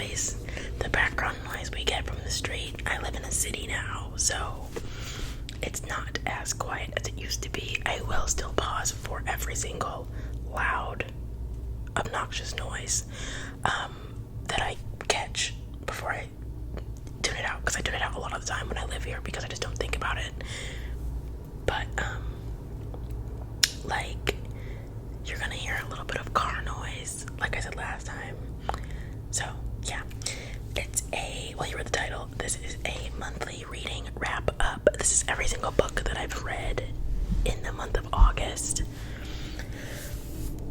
noise, the background noise we get from the street. I live in a city now, so it's not as quiet as it used to be. I will still pause for every single loud, obnoxious noise that I catch before I tune it out, because I tune it out a lot of the time when I live here because I just don't think about it. But like, you're gonna hear a little bit of car noise, like I said last time. So yeah, it's you read the title. This is a monthly reading wrap up. This is every single book that I've read in the month of August.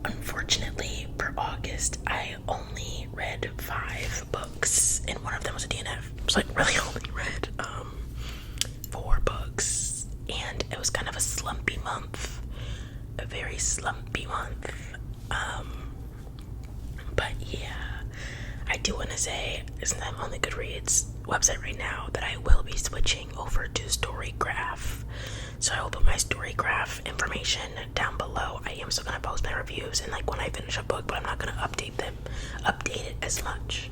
Unfortunately, for August, I only read 5 books, and one of them was a DNF. So I really only read 4 books, and it was kind of a slumpy month. A very slumpy month. But yeah, I do want to say, since I'm on the Goodreads website right now, that I will be switching over to Storygraph. So I will put my Storygraph information down below. I am still going to post my reviews and like when I finish a book, but I'm not going to update it as much.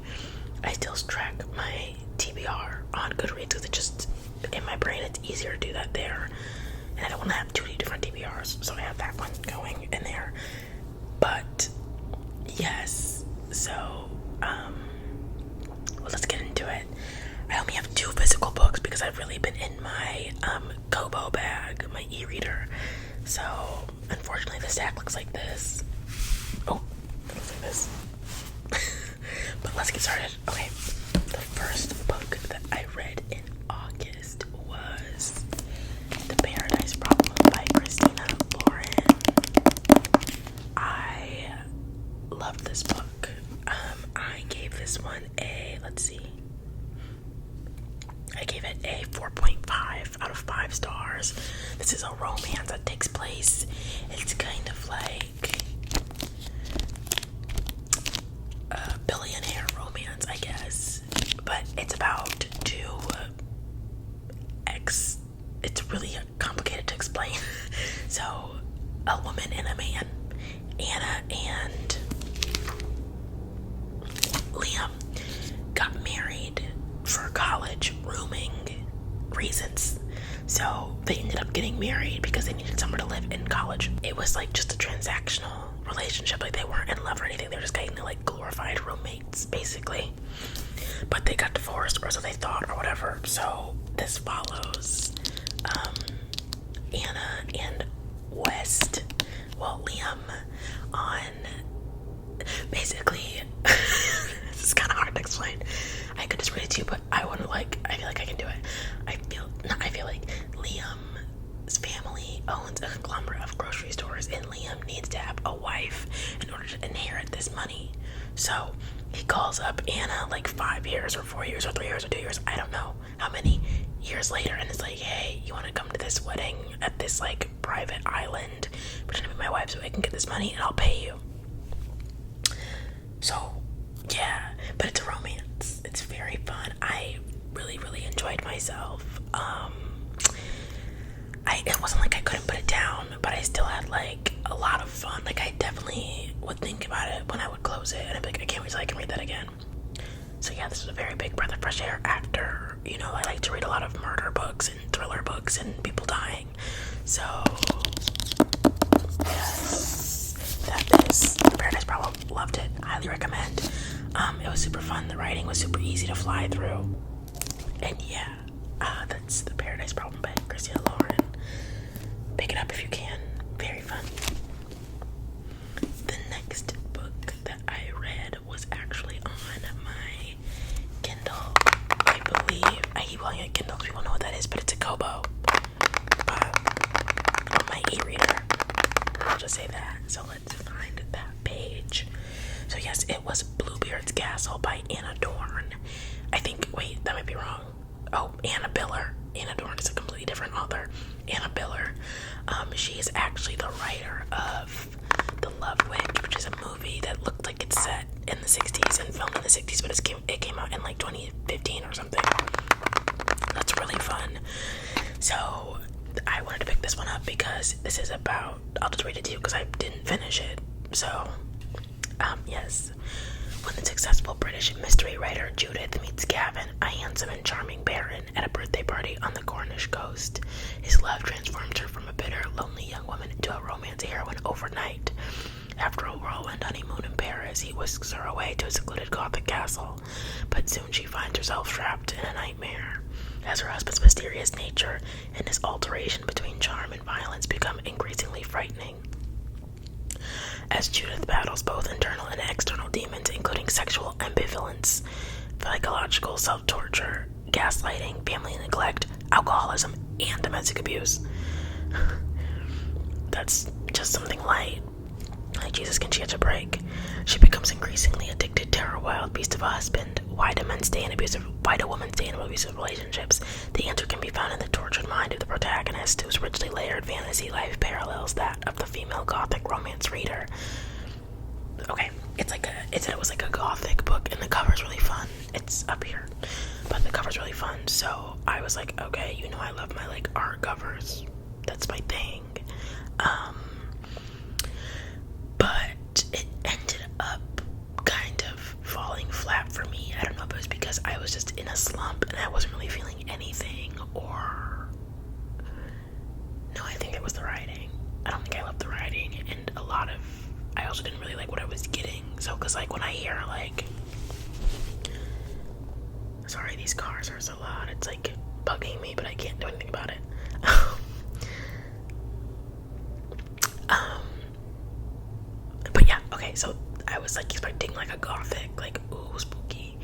I still track my TBR on Goodreads because it just, in my brain, it's easier to do that there. And I don't want to have 2 different TBRs, so I have that one going in there. But yes, so well, let's get into it. I only have 2 physical books because I've really been in my Kobo bag, my e-reader. So unfortunately the stack looks like this. Oh, it looks like this. But let's get started. Okay, the first book that I read in August was The Paradise Problem by Christina Lauren. I loved this book. I gave this one a, let's see, I gave it a 4.5 out of 5 stars. This is a romance that takes place. It's kind of like a billionaire romance, I guess. But it's about 2 it's really complicated to explain. So, a woman and a man, Anna and Liam, got married for college rooming reasons. So they ended up getting married because they needed somewhere to live in college. It was like just a transactional relationship. Like, they weren't in love or anything. They were just kind of like glorified roommates, basically. But they got divorced, or so they thought, or whatever. So this follows Anna and Liam on basically this is kind of hard to explain. I could just read it to you, but I feel like I can do it. I feel like Liam's family owns a conglomerate of grocery stores, and Liam needs to have a wife in order to inherit this money. So he calls up Anna like 5 years or 4 years or 3 years or 2 years, I don't know how many years later, and it's like, hey, you want to come to this wedding at this like private island, pretend to be my wife so I can get this money and I'll pay you. So yeah, but it's a romance. It's very fun. I really, really enjoyed myself. It wasn't like I couldn't put it down, but I still had like a lot of fun. Like, I definitely would think about it when I would close it, and I'd be like, I can't wait till I can read that again. So yeah, this was a very big breath of fresh air after, I like to read a lot of murder books and thriller books and people dying. So yes, that is The Paradise Problem. Loved it. Highly recommend. It was super fun. The writing was super easy to fly through. And yeah, that's The Paradise Problem by Christina Lauren. Pick it up if you can. Very fun. The next book that I read was actually on my Kindle. I believe. I keep calling it Kindle because people know what that is, but it's a Kobo. On my e-reader. I'll just say that. So let's find that page. So yes, it was Bluebeards Castle by Anna Dorn. Wait, that might be wrong. Oh, Anna Biller. Anna Dorn is a completely different author. Anna Biller. She is actually the writer of The Love Witch, which is a movie that looked like it's set in the 60s and filmed in the 60s, but it came out in like 2015 or something. That's really fun. So I wanted to pick this one up because this is about, I'll just read it to you because I didn't finish it. So yes, When the successful British mystery writer Judith meets Gavin, a handsome and charming baron, at a birthday party on the Cornish coast, his love transforms her from a bitter, lonely young woman into a romance heroine overnight. After a whirlwind honeymoon in Paris, he whisks her away to a secluded Gothic castle, but soon she finds herself trapped in a nightmare, as her husband's mysterious nature and his alteration between charm and violence become increasingly frightening. As Judith battles both internal and external demons, including sexual ambivalence, psychological self-torture, gaslighting, family neglect, alcoholism, and domestic abuse. That's just something light. Like, Jesus, can she catch a break? She becomes increasingly addicted to her wild beast of a husband. Why do women stay in abusive relationships? The answer can be found in the tortured mind of the protagonist, whose richly layered fantasy life parallels that of the female Gothic romance reader. Okay, it said it was like a Gothic book, and the cover's really fun. It's up here, but the cover's really fun. So I was like, okay, I love my like art covers. That's my thing. But it ended up kind of falling flat for me. I don't know if it was because I was just in a slump and I wasn't really feeling anything, or no, I think it was the writing. I don't think I loved the writing, and I also didn't really like what I was getting. So, because like when I hear like, sorry, these cars are so loud, it's like bugging me, but I can't do anything about it. But yeah, okay, so I was like expecting like a Gothic, like, ooh, spooky,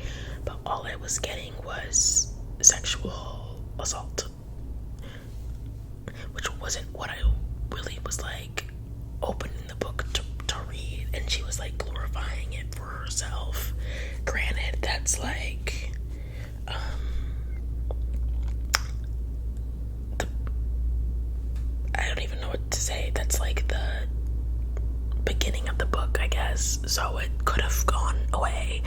but all I was getting was sexual assault, which wasn't what I really was like opening the book to read. And she was like glorifying it for herself. Granted, that's like I don't even know what to say. That's like the beginning of the book, I guess, so it could have gone away,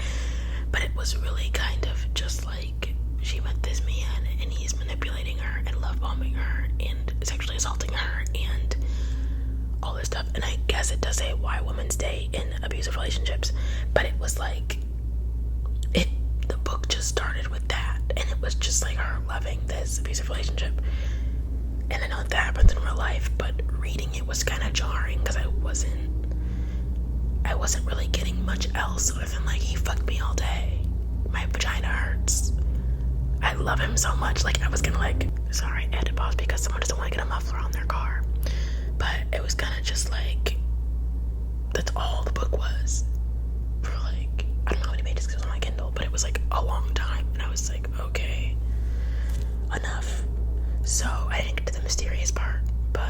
but it was really kind of just like she met this man and he's manipulating her and love bombing her and sexually assaulting her and all this stuff. And I guess it does say why women stay in abusive relationships, but it was like the book just started with that, and it was just like her loving this abusive relationship. And I know that happens in real life, but reading it was kind of jarring because I wasn't really getting much else other than like, he fucked me all day. My vagina hurts. I love him so much. Like, I was gonna like, sorry, I had to pause because someone doesn't want to get a muffler on their car. But it was kind of just like, that's all the book was. For like, I don't know how many pages because it was on my Kindle, but it was like a long time. And I was like, okay, enough. So I didn't get to the mysterious part, but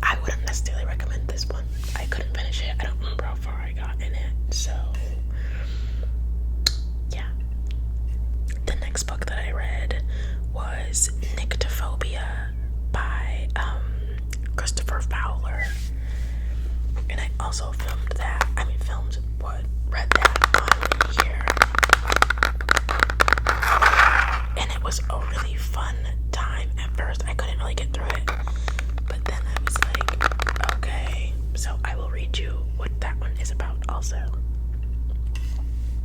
I wouldn't necessarily recommend this one. I couldn't finish it. I don't remember how far I got in it. So yeah. The next book that I read was Phobia by Christopher Fowler. And I also read that on here. And it was a really fun time at first. I couldn't really get through it. But then I was like, okay. So I will read you what that one is about also.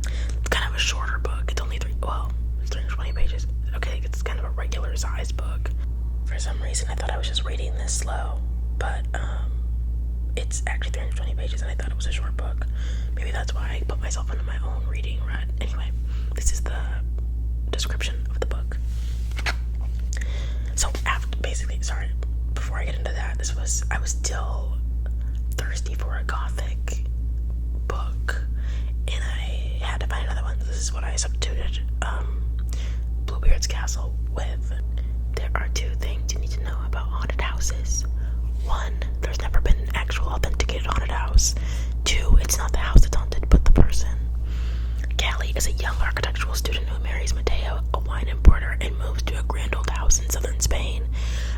It's kind of a shorter book. It's only 320 pages. Okay, it's kind of a regular size book. For some reason, I thought I was just reading this slow. But it's actually 320 pages, and I thought it was a short book. Maybe that's why I put myself into my own reading rut. Anyway, this is the description of the book. So before I get into that, I was still thirsty for a Gothic book, and I had to find another one. This is what I substituted Bluebeards Castle with. There are two things you need to know about haunted houses. One, there's never been an actual authenticated haunted house. Two, it's not the house that's haunted, but the person. Callie is a young architectural student who marries Mateo, a wine importer, and moves to a grand old house in southern Spain.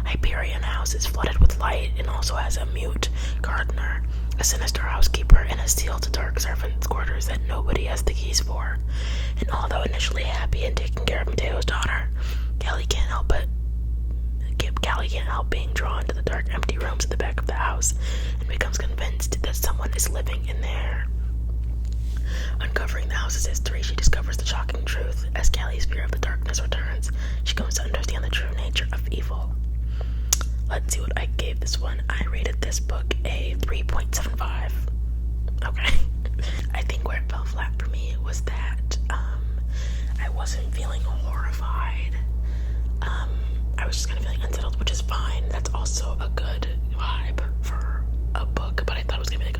Hyperion house is flooded with light and also has a mute gardener, a sinister housekeeper, and a sealed dark servant's quarters that nobody has the keys for. And although initially happy and taking care of Mateo's daughter, Callie can't help being drawn to the dark, empty rooms at the back of the house and becomes convinced that someone is living in there. Uncovering the house's history, she discovers the shocking truth. As Callie's fear of the darkness returns, she comes to understand the true nature of evil. Let's see what I gave this one. I rated this book a 3.75. Okay. I think where it fell flat for me was that I wasn't feeling horrified. I was just kind of feeling unsettled, which is fine. That's also a good vibe for a book, but I thought it was gonna be like,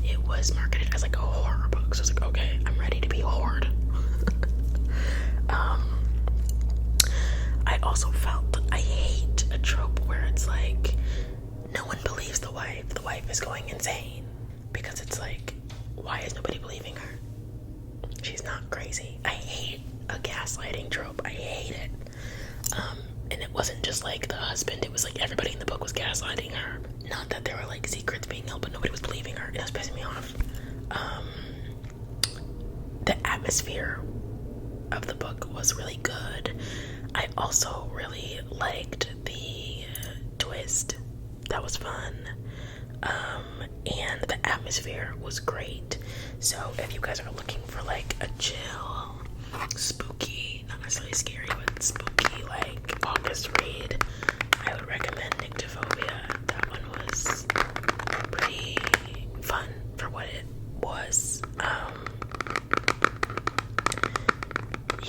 it was marketed as like a horror book, so I was like, okay, I'm ready to be horrored. I also felt I hate a trope where it's like no one believes the wife. The wife is going insane because it's like, why is nobody believing her? She's not crazy. I hate a gaslighting trope. I hate it. And it wasn't just like the husband, it was like everybody in the book was gaslighting her. Not that there were like secrets being held, but nobody was believing her. It was pissing me off. The atmosphere of the book was really good. I also really liked the twist. That was fun. And the atmosphere was great. So if you guys are looking for like a chill, spooky, not necessarily scary, but spooky, like August read, I would recommend Phobia. That one was pretty fun for what it was.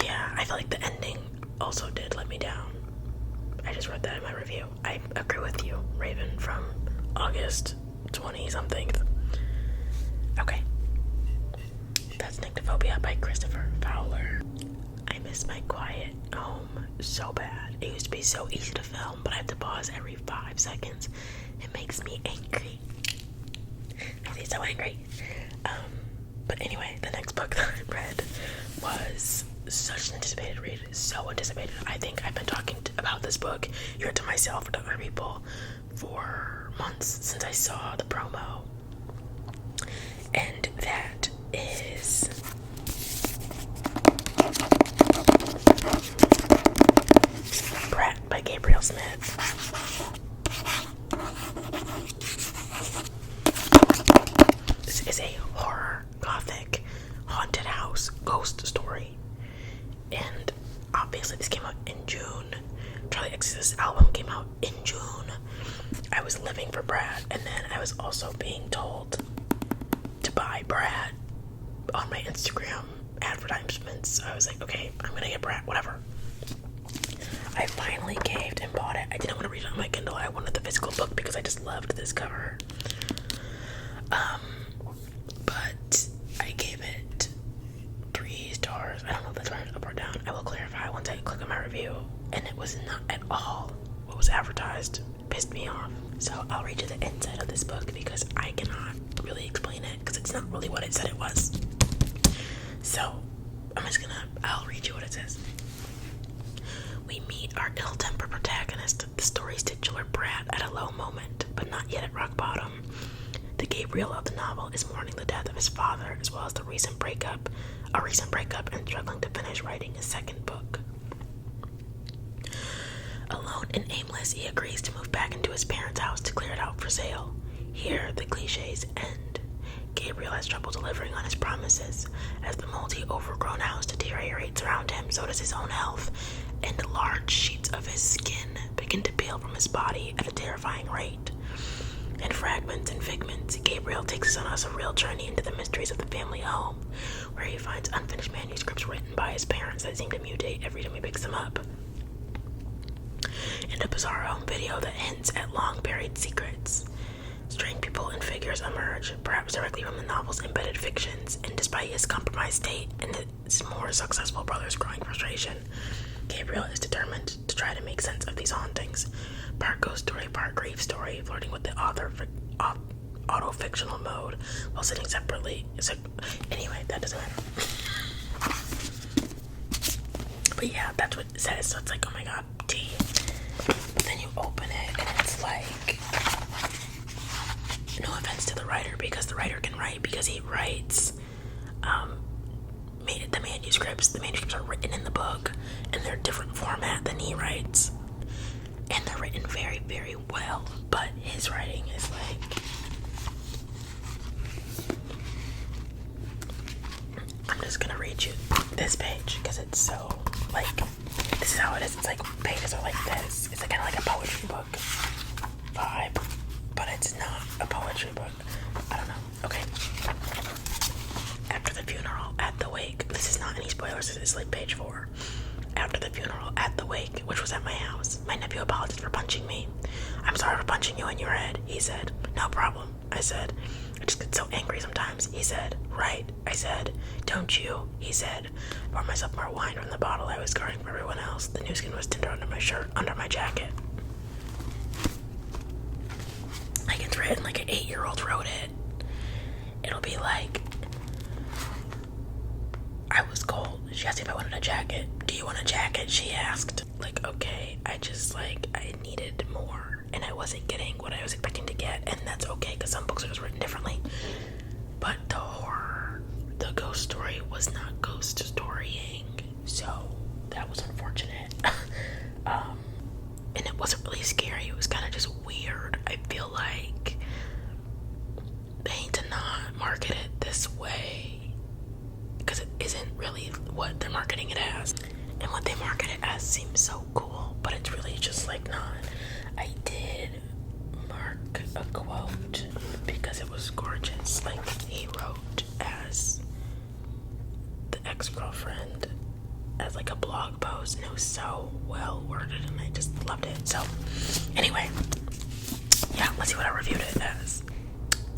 Yeah, I feel like the ending also did let me down. I just read that in my review. I agree with you, Raven, from August 20-something. Okay. That's Phobia by Christopher Fowler. I miss my quiet home so bad. It used to be so easy to film, but I have to pause every 5 seconds. It makes me angry. Makes me so angry. But anyway, the next book that I read was such an anticipated read. So anticipated. I think I've been talking about this book here to myself or to other people for months since I saw the promo. And that is Brat by Gabriel Smith. This is a horror, gothic, haunted house ghost story. And obviously this came out in June. Charlie XCX's album came out in June. I was living for Brad, and then I was also being told to buy Brad on my Instagram advertisements. So I was like, okay, I'm gonna get Brad, whatever. I finally caved and bought it. I didn't want to read it on my Kindle. I wanted the physical book because I just loved this cover. But I gave it 3 stars. I don't know if that's right up or down. I will clarify once I click on my review. And it was not at all what was advertised. It pissed me off. So I'll read you the inside of this book because I cannot really explain it because it's not really what it said it was. So I'll read you what it says. We meet our ill-tempered protagonist, the story's titular brat, at a low moment, but not yet at rock bottom. The Gabriel of the novel is mourning the death of his father, as well as a recent breakup, and struggling to finish writing his second book. Alone and aimless, he agrees to move back into his parents' house to clear it out for sale. Here, the cliches end. Gabriel has trouble delivering on his promises. As the moldy, overgrown house deteriorates around him, so does his own health, and large sheets of his skin begin to peel from his body at a terrifying rate. In fragments and figments, Gabriel takes us on a surreal journey into the mysteries of the family home, where he finds unfinished manuscripts written by his parents that seem to mutate every time he picks them up, and a bizarre home video that hints at long-buried secrets. Strange people and figures emerge, perhaps directly from the novel's embedded fictions, and despite his compromised state and his more successful brother's growing frustration, Gabriel is determined to try to make sense of these hauntings. Part ghost story, part grief story, flirting with the auto-fictional mode while sitting separately. So, anyway, that doesn't matter. But yeah, that's what it says. So it's like, oh my god, tea. But then you open it and it's like, no offense to the writer, because the writer can write, because he writes the manuscripts. The manuscripts are written in the book, and they're a different format than he writes. And they're written very, very well, but his writing is like choose this page because it's so, like, this is how it is. It's like, pages are like this. It's like, kind of like a poetry book vibe, but it's not a poetry book. I don't know. Okay. After the funeral, at the wake. This is not any spoilers. This is like page 4. After the funeral, at the wake, which was at my house, my nephew apologized for punching me. I'm sorry for punching you in your head, he said. No problem, I said. I just get so angry sometimes, he said. Right, I said. Don't you, he said. I poured myself more wine from the bottle I was guarding for everyone else. The new skin was tender under my shirt, under my jacket. Like, it's written like an 8-year-old wrote it. It'll be like, I was cold. She asked me if I wanted a jacket. Do you want a jacket? She asked. Like, okay, I needed more, and I wasn't getting what I was expecting to get, and that's okay, because some books are just written differently. But the horror, the ghost story was not ghost storying, so that was unfortunate. And it wasn't really scary, it was kind of just weird. I feel like they need to not market it this way, because it isn't really what they're marketing it as. And what they market it as seems so cool, but it's really just like not. I did mark a quote because it was gorgeous. Like, he wrote as the ex-girlfriend as like a blog post, and it was so well worded, and I just loved it. So anyway, yeah, let's see what I reviewed it as.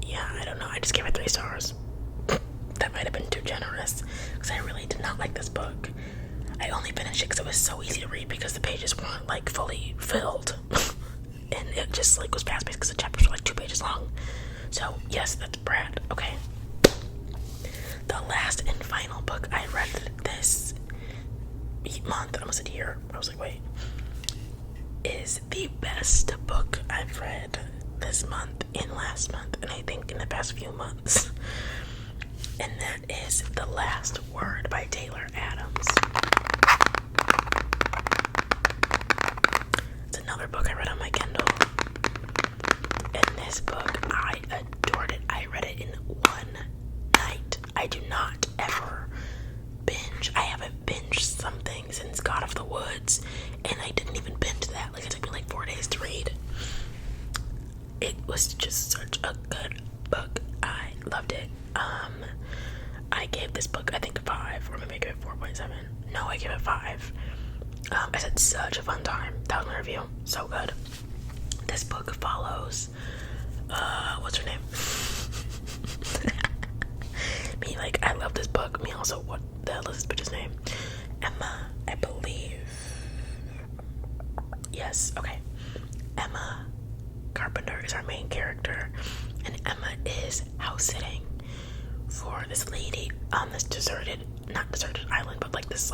Yeah, I don't know, I just gave it 3 stars. That might have been too generous, because I really did not like this book. I only finished it because it was so easy to read, because the pages weren't like fully filled. And it just like was fast paced because the chapters were like 2 pages long. So yes, that's Brad. Okay. The last and final book I read this month, I almost said year, I was like, wait, is the best book I've read this month and last month, and I think in the past few months. And that is The Last Word by Taylor Adams. It's another book I read on my Kindle. And this book, I adored it. I read it in one night. I do not ever binge. I haven't binged something since God of the Woods, and I didn't even binge that. Like, it took me like 4 days to read. It was just such a good book. I loved it. I gave this book, I think, a 5, or maybe I gave it 4.7. No, I gave it 5. I had such a fun time. That was my review. So good. This book follows, what's her name? Me, like, I love this book. Me also, what the hell is this bitch's name? Emma, I believe. Yes, okay. Emma Carpenter is our main character, and Emma is house sitting for this lady on this not deserted island, but like this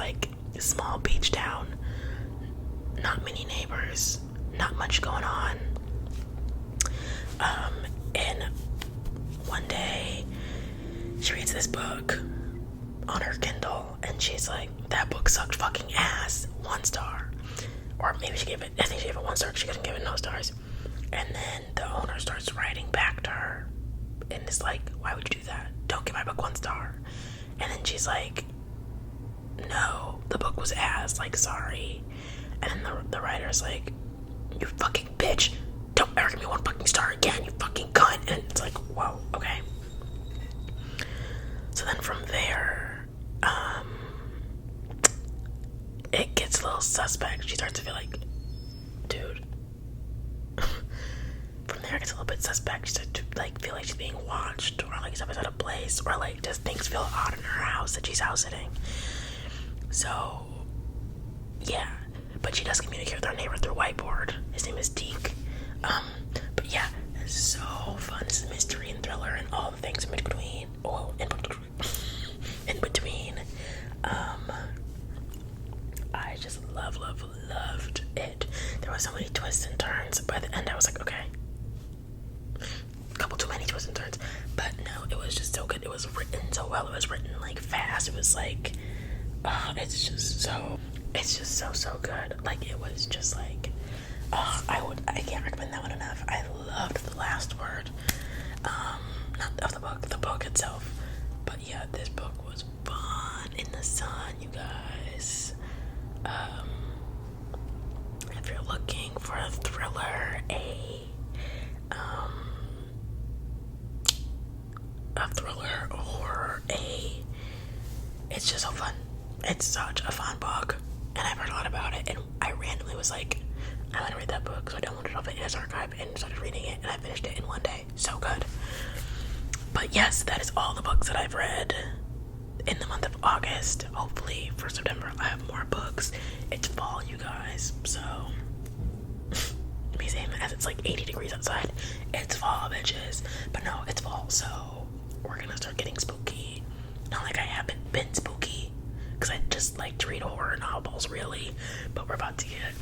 small beach town. Not many neighbors, not much going on. And one day she reads this book on her Kindle, and she's like, that book sucked fucking ass, 1 star. Or maybe I think she gave it 1 star, she couldn't give it no stars. And then the owner starts writing back to her, and it's like, why would you do that? Don't give my book 1 star. And then she's like, no, the book was ass, like, sorry. And then the writer's like, you fucking bitch, don't ever give me 1 fucking star again, you fucking cunt. And it's like, whoa, okay. So then from there, it gets a little suspect. She starts to feel like, dude. From there it gets a little bit suspect. She starts to like feel like she's being watched, or like stuff is out of place, or like just things feel odd in her house that she's house sitting. So yeah, but she does communicate with her neighbor through whiteboard. His name is Deke. But yeah, it's so fun. It's a mystery and thriller and all the things in between. Well, in between. I just loved it. There were so many twists and turns. By the end, I was like, okay, a couple too many twists and turns. But no, it was just so good. It was written so well. It was written like fast. It was like, it's just so good. Like, it was just like, I can't recommend that one enough. I loved The Last Word. Not of the book itself, but yeah, this book was fun in the sun, you guys. If you're looking for a thriller, or it's just so fun. It's such a fun book, and I've heard a lot about it, and I randomly was like, I want to read that book, so I downloaded it off the NS archive and started reading it, and I finished it in one day. So good. But yes, that is all the books that I've read in the month of August. Hopefully for September I have more books. It's fall, you guys, so amazing as it's like 80 degrees outside. It's fall, bitches. But no, it's fall, so we're gonna start getting spooky. Not like I haven't been spooky, because I just like to read horror novels, really. But we're about to get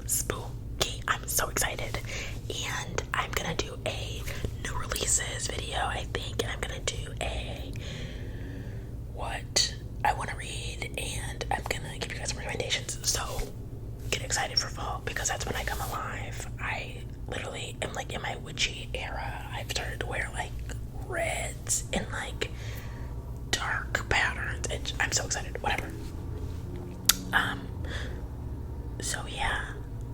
spooky. I'm so excited. And I'm gonna do a new releases video, I think. And I'm gonna do a what I want to read. And I'm gonna give you guys some recommendations. So get excited for fall, because that's when I come alive. I literally am like in my witchy era. I've started to wear like reds and like dark patterns. I'm so excited. Whatever. So yeah,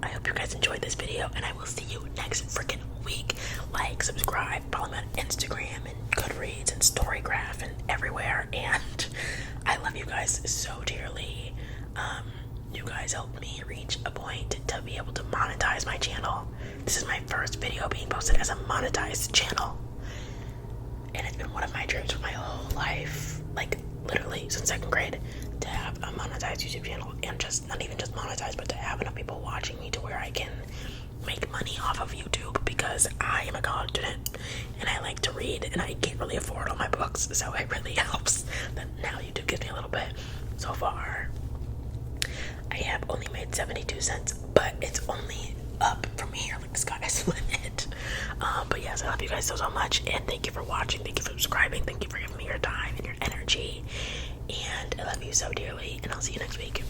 I hope you guys enjoyed this video, and I will see you next freaking week. Like, subscribe, follow me on Instagram and Goodreads and Storygraph and everywhere. And I love you guys so dearly. You guys helped me reach a point to be able to monetize my channel. This is my first video being posted as a monetized channel, and it's been one of my dreams for my whole life, like literally since 2nd grade, to have a monetized YouTube channel, and just not even just monetized, but to have enough people watching me to where I can make money off of YouTube, because I am a college student and I like to read and I can't really afford all my books, so it really helps that now YouTube gives me a little bit. So far I have only made 72 cents, but it's only up from here, like the sky is the limit. But yes, I love you guys so much, and thank you for watching, thank you for subscribing, thank you for giving me your time and your energy, and I love you so dearly, and I'll see you next week.